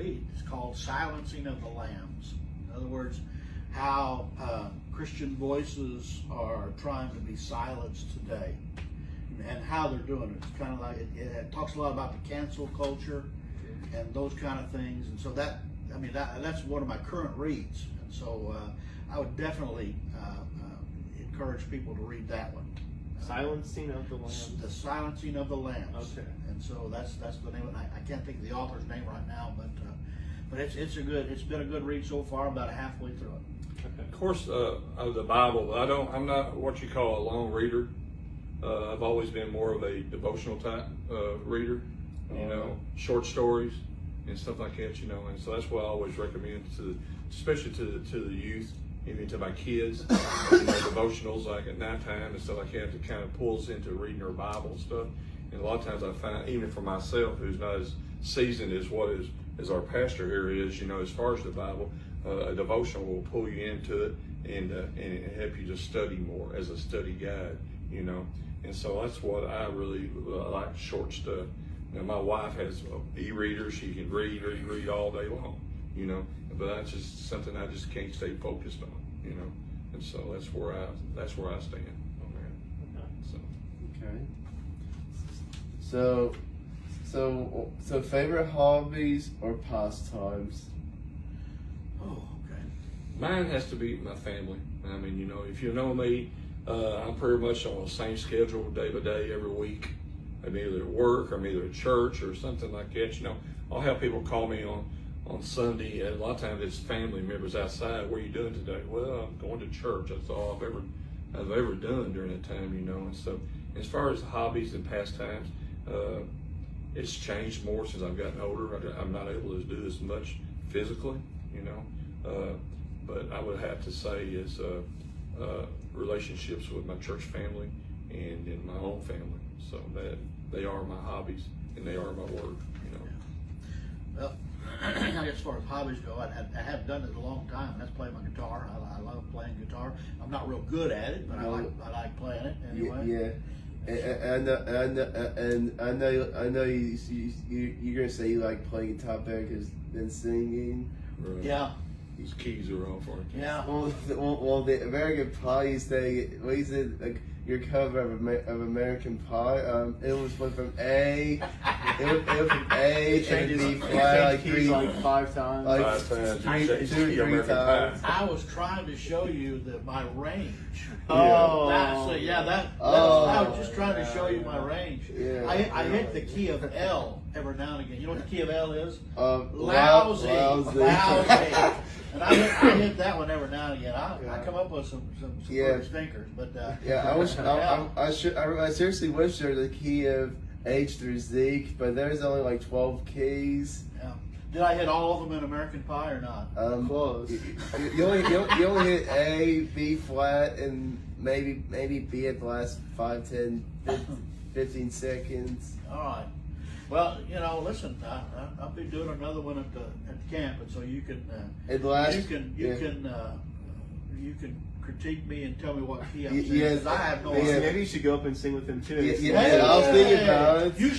read. It's called Silencing of the Lambs. In other words, how Christian voices are trying to be silenced today, and how they're doing it. It's kind of like it talks a lot about the cancel culture and those kind of things. And so that's one of my current reads. And so I would definitely encourage people to read that one. Silencing of the Lambs. The Silencing of the Lambs. Okay. And so that's the name of it. I can't think of the author's name right now, but it's been a good read so far. I'm about halfway through it. Okay. Of course, of the Bible, I'm not what you call a long reader. I've always been more of a devotional type reader, short stories and stuff like that, and so that's what I always recommend especially to the youth, even to my kids, devotionals like at nighttime and stuff like that, to kind of pulls into reading their Bible and stuff. And a lot of times I find, even for myself, who's not as seasoned as our pastor here is, as far as the Bible, a devotional will pull you into it and help you to study more as a study guide, And so that's what I really like, short stuff. Now, my wife has e-readers; she can read all day long, But that's just something I just can't stay focused on, And so that's where I stand on that. Okay. So favorite hobbies or pastimes? Oh, okay. Mine has to be my family. I mean, if you know me, I'm pretty much on the same schedule day by day every week. I'm either at work, I'm either at church or something like that. I'll have people call me on Sunday, and a lot of times it's family members outside. What are you doing today? Well, I'm going to church. That's all I've ever done during that time, And so, as far as hobbies and pastimes, it's changed more since I've gotten older. I'm not able to do as much physically, but I would have to say is relationships with my church family and in my own family. So that they are my hobbies and they are my work, Well, as far as hobbies go, I have done it a long time, and that's playing my guitar. I love playing guitar. I'm not real good at it, but I like playing it anyway. Yeah. And I know you're gonna say you like playing guitar better than singing. Right. Yeah. These keys are off, aren't they? Yeah. Well, the American Pie thing. What is it? Like your cover of American Pie. It was from A. It was from A and B flat like keys three, like 5 times. like Five times. two or three times. I was trying to show you my range. Oh. I was just trying to show you my range. Yeah. I hit the key of L every now and again. You know what the key of L is? Lousy. And I hit that one every now and again. I come up with some pretty stinkers, but I seriously wish there was a key of H through Z, but there's only like 12 keys. yeah. Did I hit all of them in American Pie or not? Close. You only hit A, B flat, and maybe B at the last 5, 10, 15 seconds. All right. Well, listen, I'll be doing another one at the camp, and so you can you can critique me and tell me what key I'm singing. Yes, 'cause I have no yeah. idea. Maybe you should go up and sing with him too. Yeah, I was thinking about it. You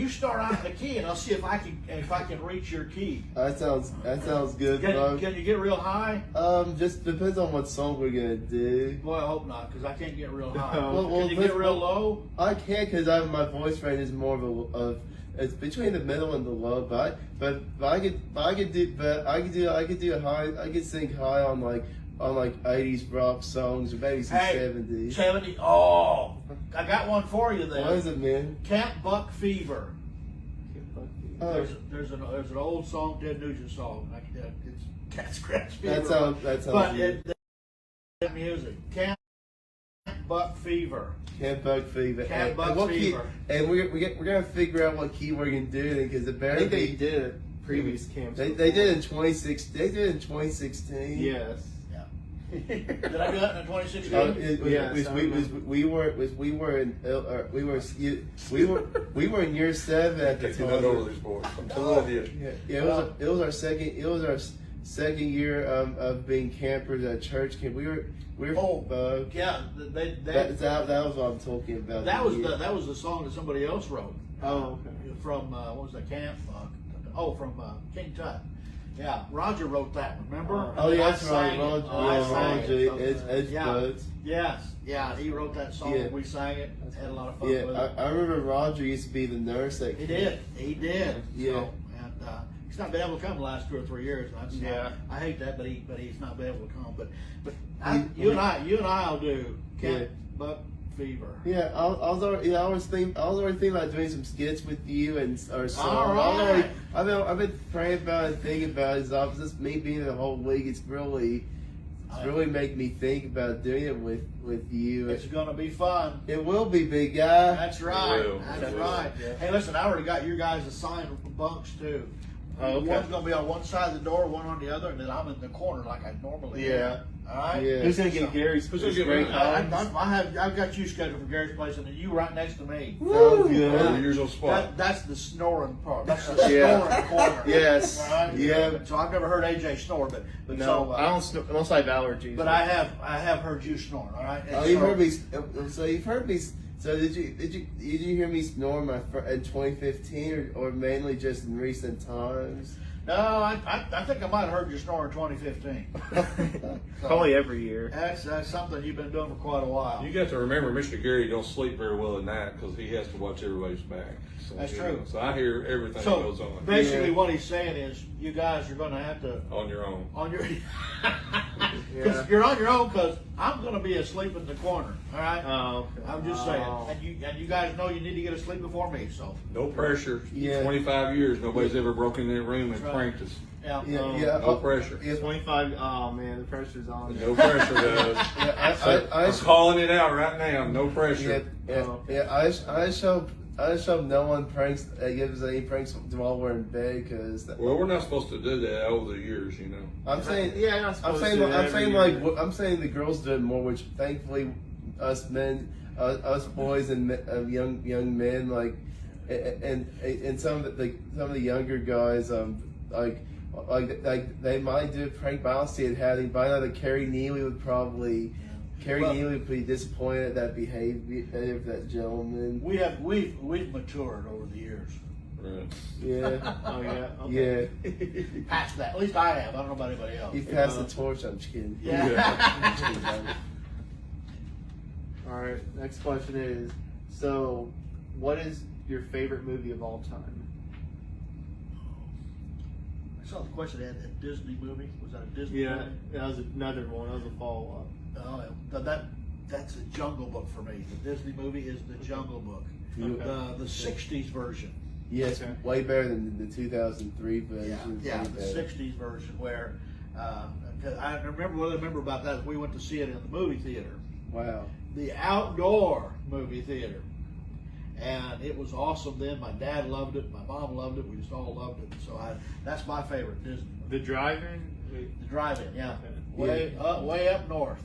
start out in the key, and I'll see if I can reach your key. That sounds good, bro. Can you get real high? Just depends on what song we're gonna do. Boy, I hope not, because I can't get real high. Well, Can you get real low? I can, because my voice range is more of it's between the middle and the low, but I could do a high. I could sing high on like 80s rock songs or maybe some 70s. 70. Oh, I got one for you there. What is it, man? Camp Buck Fever. Oh, There's an old song, Ted Nugent song. It's Cat Scratch Fever. that sounds But good. it's music. Camp Buck Fever. Camp Buck Fever. Camp Buck and what key, Fever. and we're gonna figure out what key we're gonna do because I apparently think they did at previous camps. They did in 2016. They did in 2016. Yes. Did I do that in 2016? We were in year 7 at the Taking that over time. these boys. I'm telling you. Yeah, it was our second year of being campers at church camp. We were Yeah, that was what I'm talking about. that was the song that somebody else wrote. Oh, okay. From what was the camp? from King Tut. Yeah, Roger wrote that. Remember? Oh, yeah, I that's right. sang it. Roger, I yeah, sang it. Roger, Edge Yeah. Buds. Yes, yeah, he wrote that song. Yeah. We sang it. Had a lot of fun Yeah, with it. I remember Roger used to be the nurse that He did. Yeah. So, and he's not been able to come the last 2 or 3 years. Yeah. I hate that, but he's not been able to come. But He- you and I'll do Cat Yeah. Butt Fever. Yeah, I was already thinking about doing some skits with you and or songs. All right. I've been praying about it, thinking about it. It's just me being the whole week. It's really making me think about doing it with you. It's gonna be fun. It will be, big guy. That's right. It will. That's It will. right. Yeah. Hey, listen, I already got your guys assigned bunks too. Oh, okay. One's gonna be on one side of the door, one on the other, and then I'm in the corner like I normally am. Yeah. All right. Yeah. Who's gonna get Gary's Who's gonna get great mine? times? I've got you scheduled for Gary's place, and then you right next to me. Sounds Oh, good. yours on spot. That's the snoring part. That's the Yeah. snoring corner. Yes. All right? Yeah. So I've never heard AJ snore, but No, so, I don't. Unless I have allergies. but I have heard you snore. All right. And Oh, you so- heard me. So you've heard me. So did you hear me snore in 2015 or mainly just in recent times? No, I think I might have heard you snore in 2015. Probably every year. That's something you've been doing for quite a while. You got to remember, Mr. Gary don't sleep very well at night because he has to watch everybody's back. So, That's you true. know, so I hear everything that So goes on basically, Yeah. what he's saying is, you guys are going to have to on your own. on your. Yeah. Cause you're on your own because I'm going to be asleep in the corner. All right. Oh, okay. I'm just saying, Oh. and you guys know you need to get asleep before me. So No pressure. Yeah. 25 years, nobody's ever broken in that room and That's right. pranked us. yeah. Yeah. No pressure. Yeah, 25. Oh man, the pressure's on. No pressure, guys. yeah, So, I'm calling it out right now. No pressure. I just hope no one pranks gives any pranks while we're in bed because Well, we're not supposed to do that over the years, you know. I'm saying Yeah, you're not I'm supposed saying to I'm every saying year. I'm saying the girls do it more, which thankfully us men, us boys and young men like and some of the younger guys like they might do a prank, but I don't see it happening. But I know that Carrie Neely would probably. Carrie Well- Neely would be disappointed at that behavior of that gentleman. We've matured over the years. Right. Yeah, Oh yeah. Okay. yeah. Past that, at least I have. I don't know about anybody else. You passed the torch. I'm just kidding. Yeah. All right. Next question is: so, what is your favorite movie of all time? I saw the question they had a Disney movie. Was that a Disney Yeah, movie? that was another one. That was a follow-up. Oh, that's the Jungle Book for me. The Disney movie is the Jungle Book. You- Okay. The '60s version. Yes, Okay. way better than the 2003 version. Yeah, way the better. '60s version where I remember what I remember about that is we went to see it in the movie theater, Wow. the outdoor movie theater, and it was awesome. Then my dad loved it, my mom loved it, we just all loved it. So that's my favorite Disney movie. The Drive-In. The drive-in, yeah, Okay. way up north,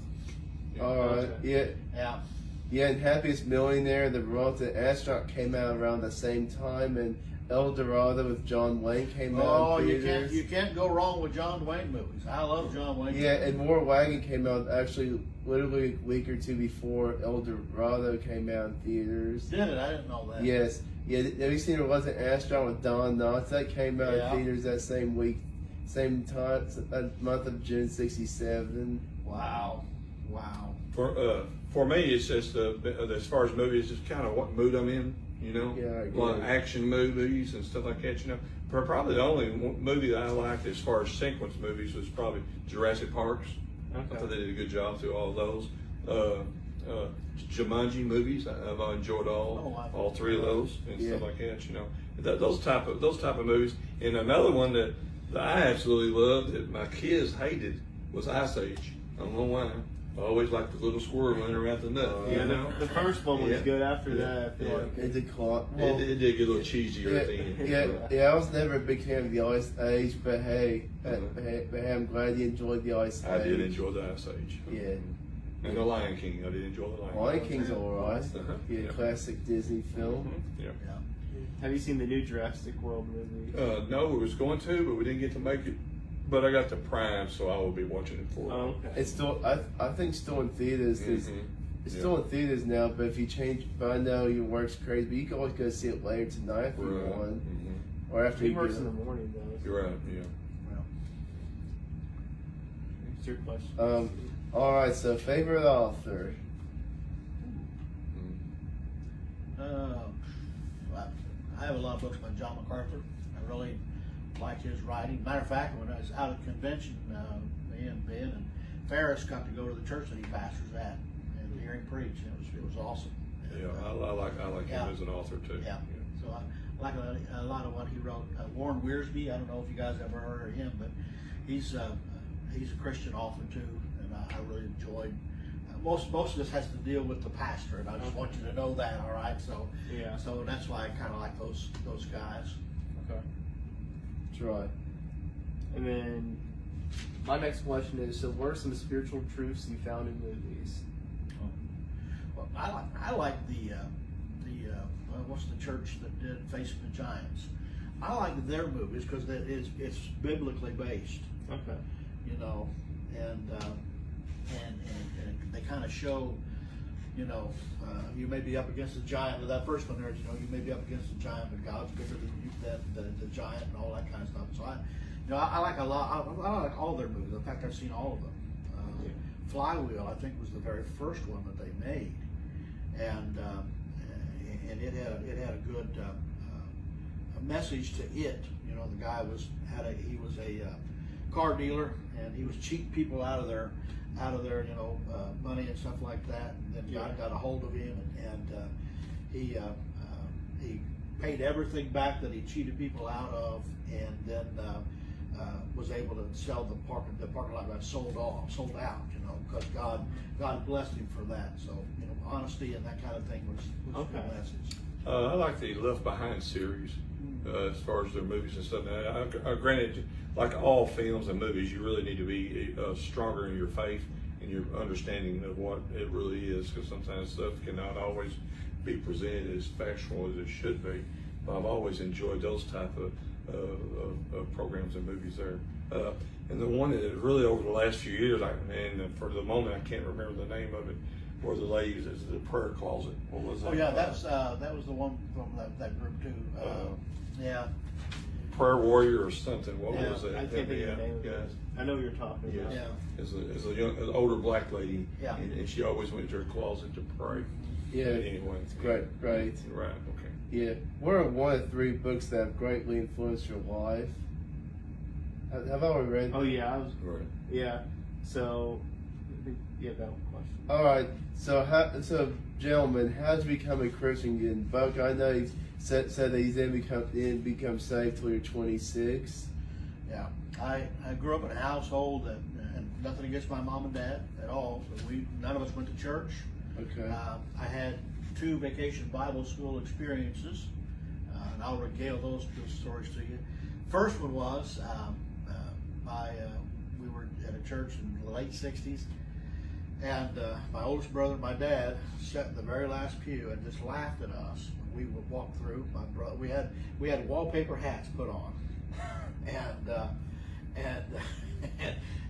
All right. Yeah. yeah. Yeah, and Happiest Millionaire, the Royalty Astronaut came out around the same time, and El Dorado with John Wayne came out Oh, in you theaters. can't go wrong with John Wayne movies. I love John Wayne. Yeah, and War Wagon came out actually literally a week or two before El Dorado came out in theaters. Did it? I didn't know that. Yes. Yeah, have you seen Royalty Astronaut with Don Knotts? That came out Yeah. in theaters that same week, same time, that month of June '67. Wow. For me, it's just as far as movies, just kind of what mood I'm in. You know, Yeah, I a lot of agree. action movies and stuff like that. You know, probably the only movie that I liked as far as sequence movies was probably Jurassic Parks. I thought they did a good job through all those. Jumanji movies, I've enjoyed all three of those and stuff like that. You know, those type of movies. And another one that I absolutely loved that my kids hated was Ice Age. I don't know why. I always liked the little squirrel running around the nut. Yeah, you know, the first one was Yeah. good. After Yeah. that, I feel Yeah. like It did clock. it did get a little cheesy at the end. Yeah, I was never a big fan of the Ice Age, but hey, I'm glad you enjoyed the Ice Age. I did enjoy the Ice Age. Yeah. And the Lion King, I did enjoy the Lion King. Lion King's alright. Uh-huh. Yeah, Yeah. classic Disney film. Yeah. have you seen the new Jurassic World movie? No, we was going to, but we didn't get to make it. But I got the Prime, so I will be watching it for. Oh, okay. It's still, I think, still in theaters. It's Yeah. still in theaters now, but if you change, but I know your work's crazy, but you can always go see it later tonight if you Right. want. or after He you works get in the home. morning though. You're right. Yeah. It's your question. All right. So favorite author. I have a lot of books by John MacArthur. I really like his writing. Matter of fact, when I was out at convention, me and Ben and Ferris got to go to the church that he pastors at and hear him preach. It was awesome. Yeah, I like him as an author too. Yeah. So I like a lot of what he wrote. Warren Wiersbe, I don't know if you guys ever heard of him, but he's a Christian author too, and I really enjoyed. Most of this has to deal with the pastor, and I just want you to know that. All right, so Yeah. so that's why I kind of like those guys. Okay. That's right. And then my next question is: so, what are some spiritual truths you found in movies? Well, I like the what's the church that did Facing the Giants? I like their movies because it's biblically based, Okay. you know, and they kind of show, you know, you may be up against a giant. But that first one there, you know, you may be up against a giant, but God's bigger than you, the giant, and all that kind of stuff. So I like a lot. I like all their movies. In fact, I've seen all of them. Flywheel, I think, was the very first one that they made, and it had a good message to it. You know, the guy was a car dealer, and he was cheating people out of their you know money and stuff like that. And then God got a hold of him, and he paid everything back that he cheated people out of, and then was able to sell the parking lot got sold out, you know, because God blessed him for that. So, you know, honesty and that kind of thing was the message. I like the Left Behind series as far as their movies and stuff. Now, granted, like all films and movies, you really need to be stronger in your faith and your understanding of what it really is, because sometimes stuff cannot always be presented as factual as it should be. But I've always enjoyed those type of programs and movies there. And the one that really over the last few years, and for the moment I can't remember the name of it, where the ladies is the prayer closet. What was that? Oh yeah, that was the one from that group too. Yeah. Prayer Warrior or something. What Yeah, was that? I can't think of the name of it. I know what you're talking about. Yeah. As an older black lady, Yeah. and she always went to her closet to pray. Yeah. Anyway, It's great. Right. Okay. Yeah. What are one of three books that have greatly influenced your life? Have I already read? Oh yeah, Right. yeah. So, yeah, that one question. All right. So gentlemen, how did you become a Christian again? Buck, I know he said that he didn't become saved till you're 26. Yeah, I grew up in a household and nothing against my mom and dad at all. So none of us went to church. Okay. I had 2 vacation Bible school experiences, and I'll regale those stories to you. First one was we were at a church in the late '60s, and my oldest brother and my dad sat in the very last pew and just laughed at us when we would walk through. My brother, we had wallpaper hats put on,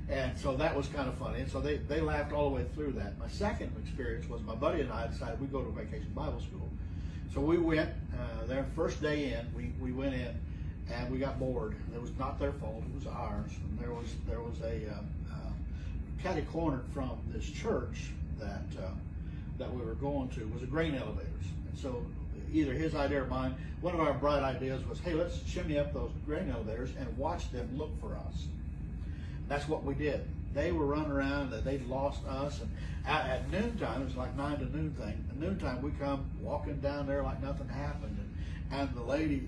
and so that was kind of funny. And so they laughed all the way through that. My second experience was my buddy and I decided we'd go to vacation Bible school. So we went their first day in. We went in and we got bored. It was not their fault. It was ours. And there was a catty corner from this church that we were going to was a grain elevators. And so either his idea or mine, one of our bright ideas was, hey, let's shimmy up those grain elevators and watch them look for us. That's what we did. They were running around, they'd lost us, and at noontime, it was like 9 to noon thing. At noontime, we come walking down there like nothing happened, and the lady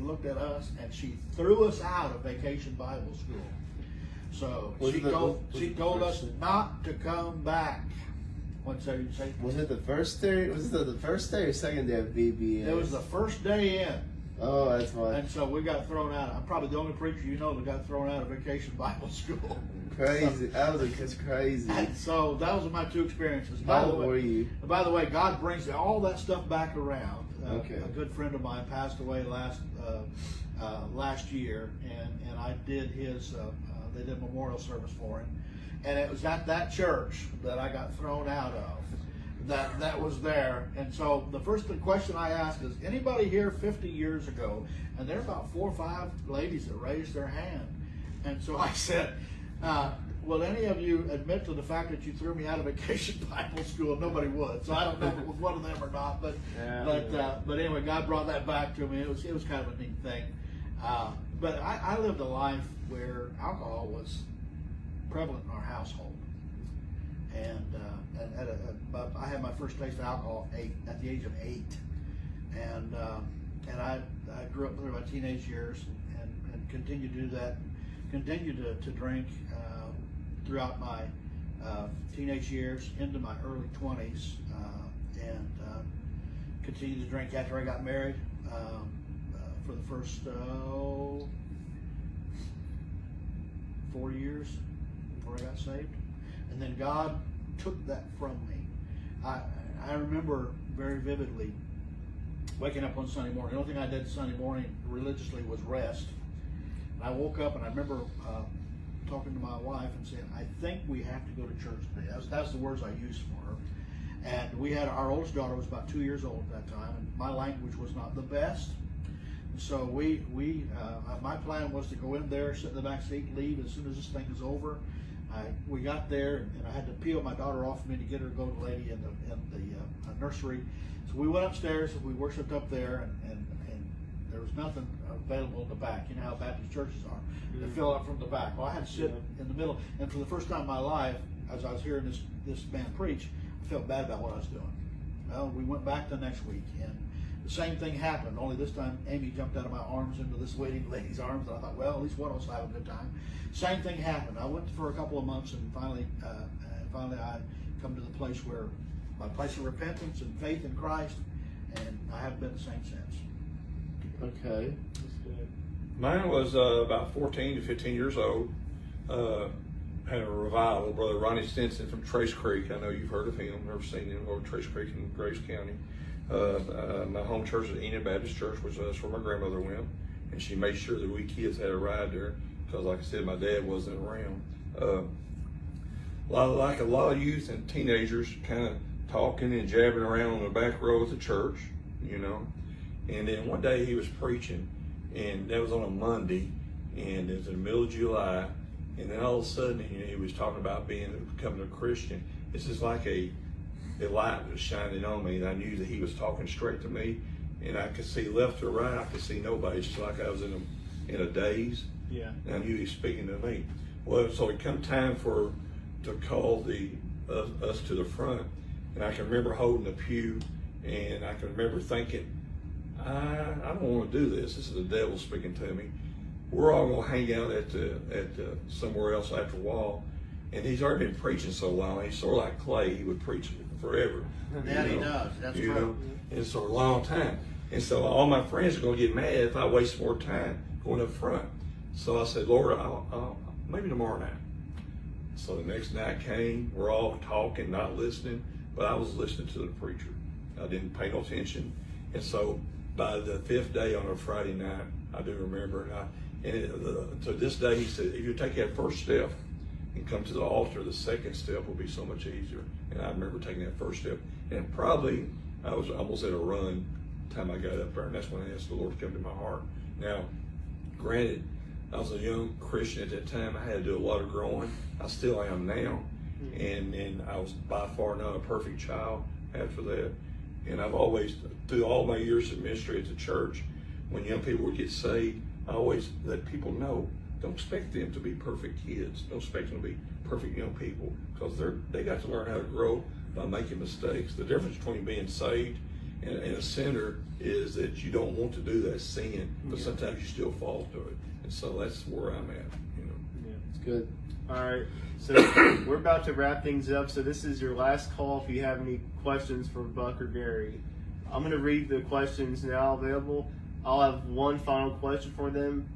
looked at us and she threw us out of vacation Bible school. So she told us not to come back. What's that you say? Was it the first day? Was it the first day or second day of VBS? It was the first day in. Oh, that's why. And so we got thrown out. I'm probably the only preacher you know that got thrown out of vacation Bible school. Crazy. That's crazy. And so those are my 2 experiences. How old were you? By the way, God brings all that stuff back around. Okay. A good friend of mine passed away last year, and I did his. They did a memorial service for him, and it was at that church that I got thrown out of that was there. And so the first question I asked is, anybody here 50 years ago? And there were about 4 or 5 ladies that raised their hand. And so I said, will any of you admit to the fact that you threw me out of vacation Bible school? Nobody would. So I don't know if it was one of them or not. But anyway, God brought that back to me. It was kind of a neat thing. But I lived a life where alcohol was prevalent in our household. And I had my first taste of alcohol at the age of 8. And I grew up through my teenage years and continued to do that. Continued to drink throughout my teenage years into my early 20s, and continued to drink after I got married for the first 4 years before I got saved. And then God took that from me. I remember very vividly waking up on Sunday morning. The only thing I did Sunday morning religiously was rest. And I woke up and I remember talking to my wife and saying, I think we have to go to church today. That's the words I used for her. And we had, our oldest daughter was about 2 years old at that time, and my language was not the best. And so my plan was to go in there, sit in the back seat, leave as soon as this thing is over. We got there, and I had to peel my daughter off me to get her to go to the lady in the nursery. So we went upstairs and we worshiped up there, and there was nothing available in the back. You know how Baptist churches are. They fill up from the back. Well, I had to sit in the middle. And for the first time in my life, as I was hearing this man preach, I felt bad about what I was doing. Well, we went back the next week, and the same thing happened, only this time Amy jumped out of my arms into this waiting lady's arms, and I thought, well, at least one of us will have a good time. Same thing happened. I went for a couple of months, and finally I come to the place where my place of repentance and faith in Christ, and I haven't been the same since. Okay. Mine was about 14 to 15 years old. Had a revival. Brother Ronnie Stinson from Trace Creek. I know you've heard of him. Never seen him over Trace Creek in Grace County. My home church is Enid Baptist Church, which that's where my grandmother went, and she made sure that we kids had a ride there because, like I said, my dad wasn't around. Like a lot of youth and teenagers, kind of talking and jabbing around on the back row at the church, you know. And then one day he was preaching, and that was on a Monday, and it was in the middle of July, and then all of a sudden he was talking about becoming a Christian. It's just like a light was shining on me, and I knew that he was talking straight to me, and I could see left or right. I could see nobody. It's just like I was in a daze. Yeah. And I knew he was speaking to me. Well, so it come time to call us to the front, and I can remember holding the pew, and I can remember thinking, I don't want to do this. This is the devil speaking to me. We're all gonna hang out at somewhere else after a while. And he's already been preaching so long. He's sort of like Clay. He would preach forever. Yeah, he does. That's true. And it's a long time. And so all my friends are gonna get mad if I waste more time going up front. So I said, Lord, I'll maybe tomorrow night. So the next night came. We're all talking, not listening, but I was listening to the preacher. I didn't pay no attention. And so by the 5th day on a Friday night, I do remember, to this day, he said, if you take that first step and come to the altar, the second step will be so much easier. And I remember taking that first step, and probably I was almost at a run time I got up there, and that's when I asked the Lord to come to my heart. Now, granted, I was a young Christian at that time. I had to do a lot of growing. I still am now, and I was by far not a perfect child after that. And I've always, through all my years of ministry at the church, when young people would get saved, I always let people know, don't expect them to be perfect kids. Don't expect them to be perfect young people, because they got to learn how to grow by making mistakes. The difference between being saved and a sinner is that you don't want to do that sin, but sometimes you still fall to it. And so that's where I'm at, you know. Yeah, it's good. All right, so we're about to wrap things up. So this is your last call if you have any questions for Buck or Gary. I'm going to read the questions now available. I'll have one final question for them.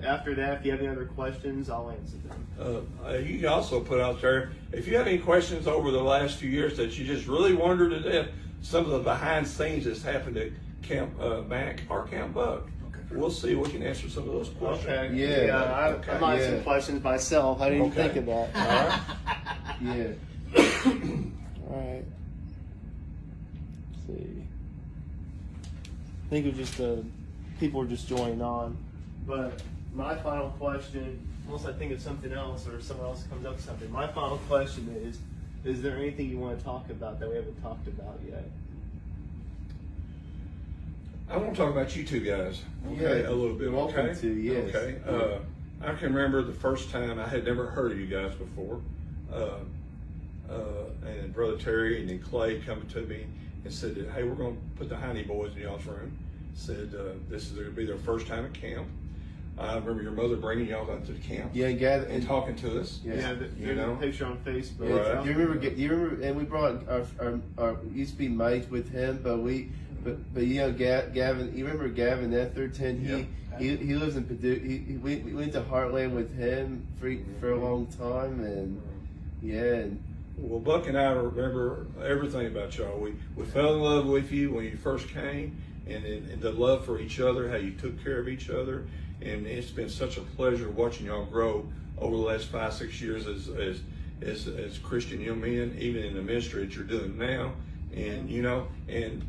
After that, if you have any other questions, I'll answer them. You can also put out there, if you have any questions over the last few years that you just really wondered to death, some of the behind scenes that's happened at Camp Mac or Camp Buck. We'll see. We can answer some of those questions. Okay. Yeah. I might have some questions myself. I didn't even think of that. All right. Yeah. All right. see. I think it was just people were just joining on. But my final question, unless I think of something else or someone else comes up with something, my final question is there anything you want to talk about that we haven't talked about yet? I want to talk about you two guys. Okay, Yeah, a little bit. welcome Okay. to, yes. Okay. I can remember the first time I had never heard of you guys before, and Brother Terry and then Clay coming to me and said, "Hey, we're going to put the Heine boys in y'all's room." Said this is going to be their first time at camp. I remember your mother bringing y'all out to the camp. Yeah, and talking to us. Yeah. Yeah, You know? the picture on Facebook. Yeah, Right. do you remember? And we brought our used to be mates with him, but you know Gavin. You remember Gavin Etherton? He lives in Purdue. We went to Heartland with him for a long time, and and Well, Buck and I remember everything about y'all. We fell in love with you when you first came, and the love for each other, how you took care of each other, and it's been such a pleasure watching y'all grow over the last 5-6 years as Christian young men, even in the ministry that you're doing now. And and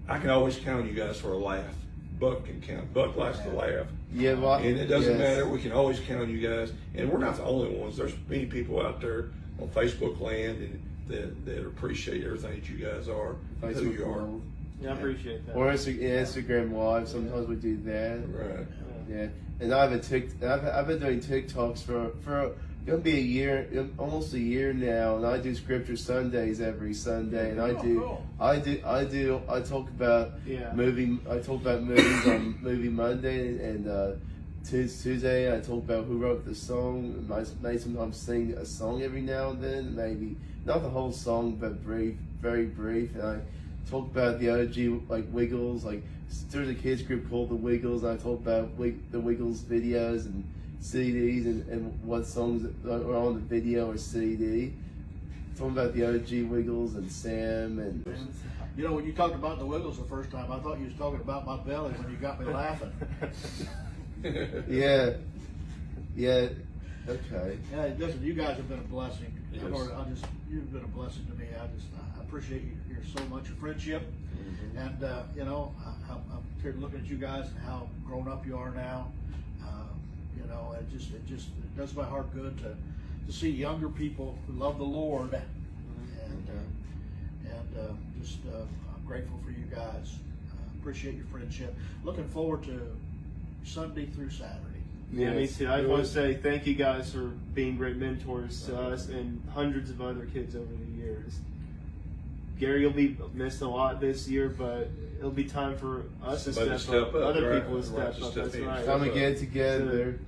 I can always count on you guys for a laugh. Buck can count. Buck likes to laugh. yeah, well, And it doesn't yes. matter. We can always count on you guys. And we're not the only ones. There's many people out there on Facebook land and that appreciate everything that you guys are, who Facebook you are. Live. Yeah, I appreciate that. Or Instagram Live. Sometimes we do that. Right. Yeah, and I've been doing TikToks for gonna be a year, almost a year now, and I do Scripture Sundays every Sunday, and I talk about movies on Movie Monday, and Tuesday I talk about who wrote the song. I may sometimes sing a song every now and then, maybe not the whole song, but brief, very brief, and I talk about the OG like Wiggles, like there's a kids group called the Wiggles, and I talk about the Wiggles videos and CDs and what songs are on the video or CD. Talking about the OG Wiggles and Sam and. You know, when you talked about the Wiggles the first time, I thought you was talking about my belly when you got me laughing. Yeah. Okay. Yeah, listen, you guys have been a blessing. Yes. You've been a blessing to me. I appreciate you so much, your friendship, and I'm here looking at you guys and how grown up you are now. It just does my heart good to see younger people who love the Lord, and I'm grateful for you guys. Appreciate your friendship. Looking forward to Sunday through Saturday. Yeah, me too. I want to say thank you guys for being great mentors to us and hundreds of other kids over the years. Gary, you'll be missed a lot this year, but it'll be time for us to step up, other right. people to step up. That's right. Time to get together.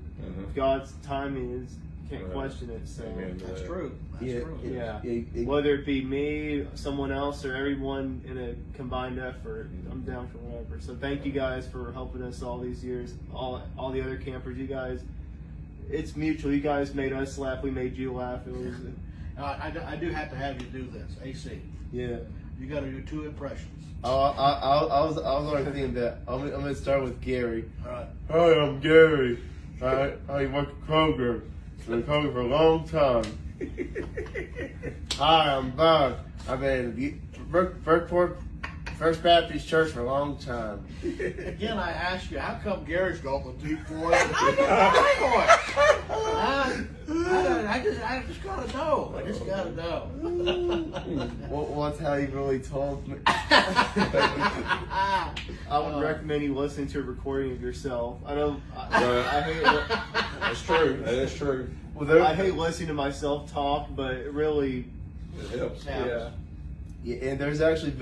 God's timing can't question it. So Amen to That's that. true. That's true. yeah, whether it be me, someone else, or everyone in a combined effort, I'm down for whatever. So thank you guys for helping us all these years. All the other campers, you guys, it's mutual. You guys made us laugh. We made you laugh. It was. I do have to have you do this, AC. Yeah. You got to do 2 impressions. I was already thinking that. I'm gonna start with Gary. All right. Hi, I'm Gary. I work at Kroger. Been at Kroger for a long time. Hi, I'm Bob. I've been at First Baptist Church for a long time. Again, I ask you, how come Gary's got the deep voice? I just gotta know. I just gotta know. Well, that's how he really told me. I would recommend you listening to a recording of yourself. I know. I hate. That's true. That is true. Well, I hate listening to myself talk, but it really. It helps. Yeah. Yeah, and there's actually a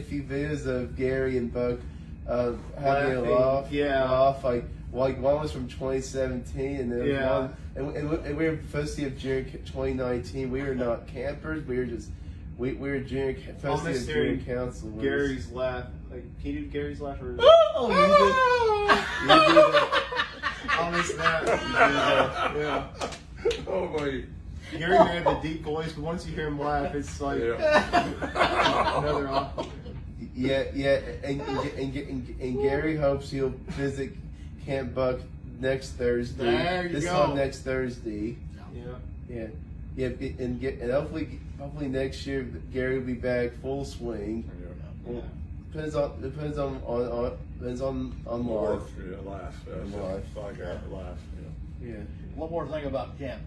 few videos of Gary and Buck having a laugh. Like one was from 2017, and there was one, and we were supposed to have during 2019. We were not campers. We were just we were during supposed to have during council. Gary's laugh. Like, can you do Gary's laugh or? Oh, you did that. Honest that. Yeah. Oh my. Gary may have the deep voice, but once you hear him laugh, it's like another off. Yeah, and Gary hopes he'll visit Camp Buck next Thursday. There you this go. time next Thursday. Yeah. and hopefully next year Gary will be back full swing. Yeah. Depends on life. Yeah, life. Life. Like life. Yeah. One more thing about camp.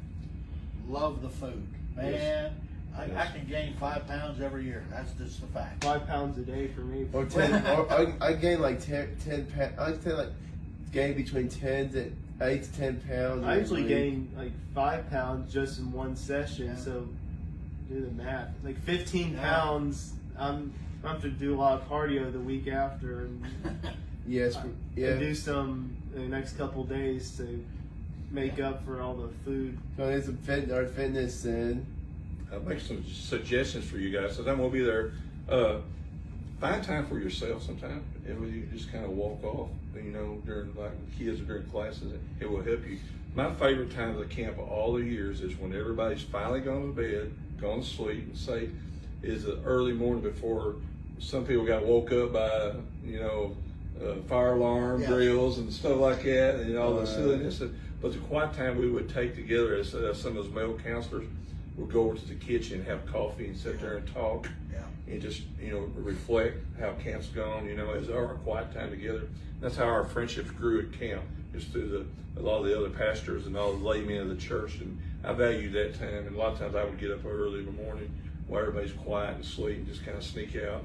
Love the food. Man, Yes. I can gain 5 pounds every year. That's just a fact. 5 pounds a day for me. Or 10. Or I gain like 10 pounds. I say like gain between 8 to 10 pounds. I actually every week. gained like 5 pounds just in one session. Yeah. So do the math. Like 15 Yeah. pounds. I have to do a lot of cardio the week after and, Yes. and Yeah. do some in the next couple days to make up for all the food. So there's some fitness in. I'll make some suggestions for you guys. So then we'll be there. Find time for yourself sometime. You just kind of walk off, during like kids or during classes. It will help you. My favorite time of the camp of all the years is when everybody's finally gone to bed, gone to sleep, and safe. Is the early morning before some people got woke up by fire alarm Yeah. drills and stuff like that, and all the Right. silliness. But the quiet time we would take together as some of those male counselors would go over to the kitchen, have coffee, and sit there and talk, Yeah. and just reflect how camp's gone. As our quiet time together. That's how our friendships grew at camp, just through a lot of the other pastors and all the laymen of the church. And I value that time. And a lot of times I would get up early in the morning while everybody's quiet and asleep, and just kind of sneak out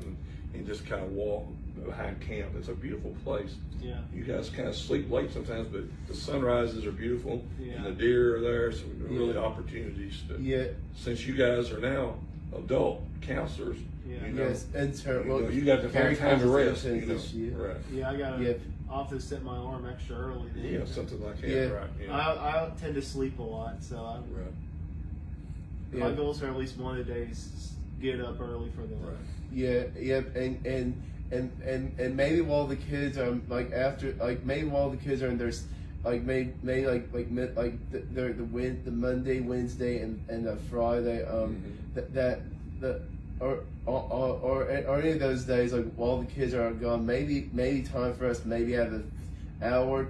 and just kind of walk behind camp. It's a beautiful place. Yeah. You guys kind of sleep late sometimes, but the sunrises are beautiful, Yeah. and the deer are there. So really Yeah. opportunities to. Yeah. Since you guys are now adult counselors, Yeah. Yes. Intern. you got to Gary find time to calls us rest. interns this year. Right? Yeah, I gotta. Yep. I'll have to set my alarm extra early. Then. Yeah, something like that. Yeah. Right? Yeah. I tend to sleep a lot, so Right. my Yeah. goals are at least one of the days get up early for the. Right. Yeah, yep, and maybe while the kids are maybe while the kids are in their the Monday, Wednesday, and the Friday or any of those days while the kids are gone, maybe time for us maybe have an hour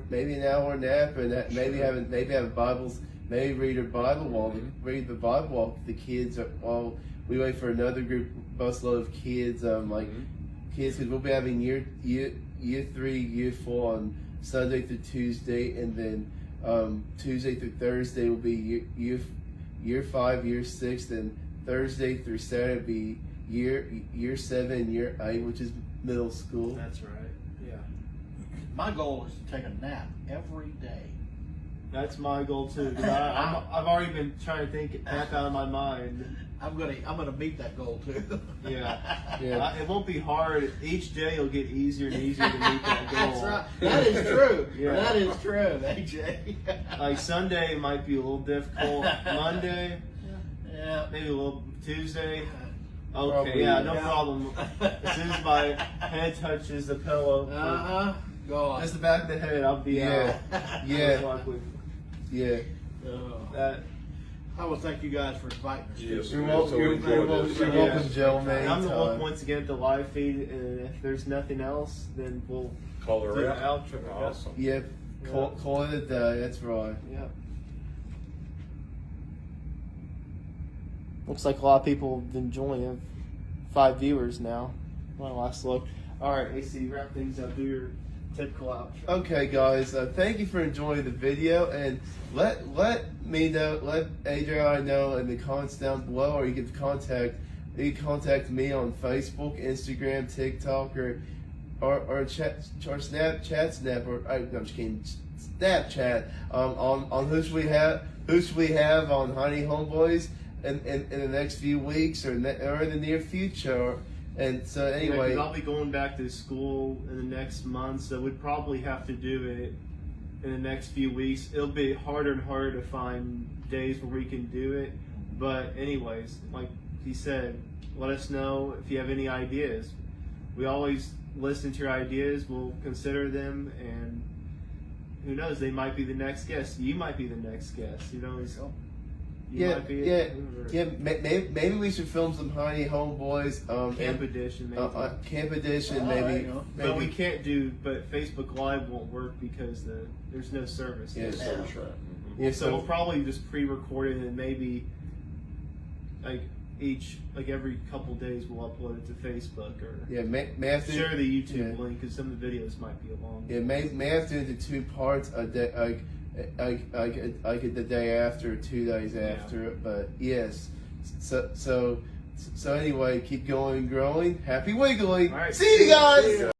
nap and maybe have Bibles, maybe read a Bible read the Bible while the kids while we wait for another busload of kids kids, because we'll be having year 3, year 4 on Sunday through Tuesday, and then Tuesday through Thursday will be year 5, year 6, and Thursday through Saturday will be year 7 and year 8, which is middle school. That's right. Yeah. My goal is to take a nap every day. That's my goal too. 'Cause I've already been trying to think half out of my mind. I'm gonna meet that goal too. Yeah. Yeah. It won't be hard. Each day it'll get easier and easier to meet that goal. That's right. That is true. Yeah. That is true, AJ. Like Sunday might be a little difficult. Monday, Yeah. maybe a little. Tuesday, okay, Probably, yeah, no yeah. problem. As soon as my head touches the pillow, Go on. just the back of the head, I'll be Yeah. out. Yeah. Most likely. Yeah. That, I will thank you guys for inviting us. Yes. You're we welcome. so You're enjoyed welcome, this. you're Yeah. welcome, gentlemen. I'm gonna look anytime. once again at the live feed, and if there's nothing else, then we'll Call do her the out. outro. Awesome. Yep. Call it a day. That's right. Yeah. Looks like a lot of people have been joining. 5 viewers now. My last look. All right, AC, wrap things up. Do your typical outro. Okay, guys. Thank you for enjoying the video, and let me know, let Adrian know in the comments down below, or you can contact me on Facebook, Instagram, TikTok, or Snapchat, or I'm just kidding, Snapchat. On who should we have on Honey Homeboys in the next few weeks or in the near future. And so anyway, I'll be going back to school in the next month, so we'd probably have to do it in the next few weeks. It'll be harder and harder to find days where we can do it. But anyways, like he said, let us know if you have any ideas. We always listen to your ideas. We'll consider them, and who knows, they might be the next guest. You might be the next guest. You know, you might be maybe we should film some Honey Homeboys Camp edition, maybe. Camp edition, All maybe. right, But we can't do. But Facebook Live won't work because there's no service. Yeah. That's right. Yeah, So we'll probably just pre-record it and maybe every couple days we'll upload it to Facebook or Yeah, may have to share the YouTube yeah. link because some of the videos might be long. Yeah, may have to do it into 2 parts a day, like the day after, 2 days after. But yes, so anyway, keep going, growing. Happy wiggling. All right. See you guys.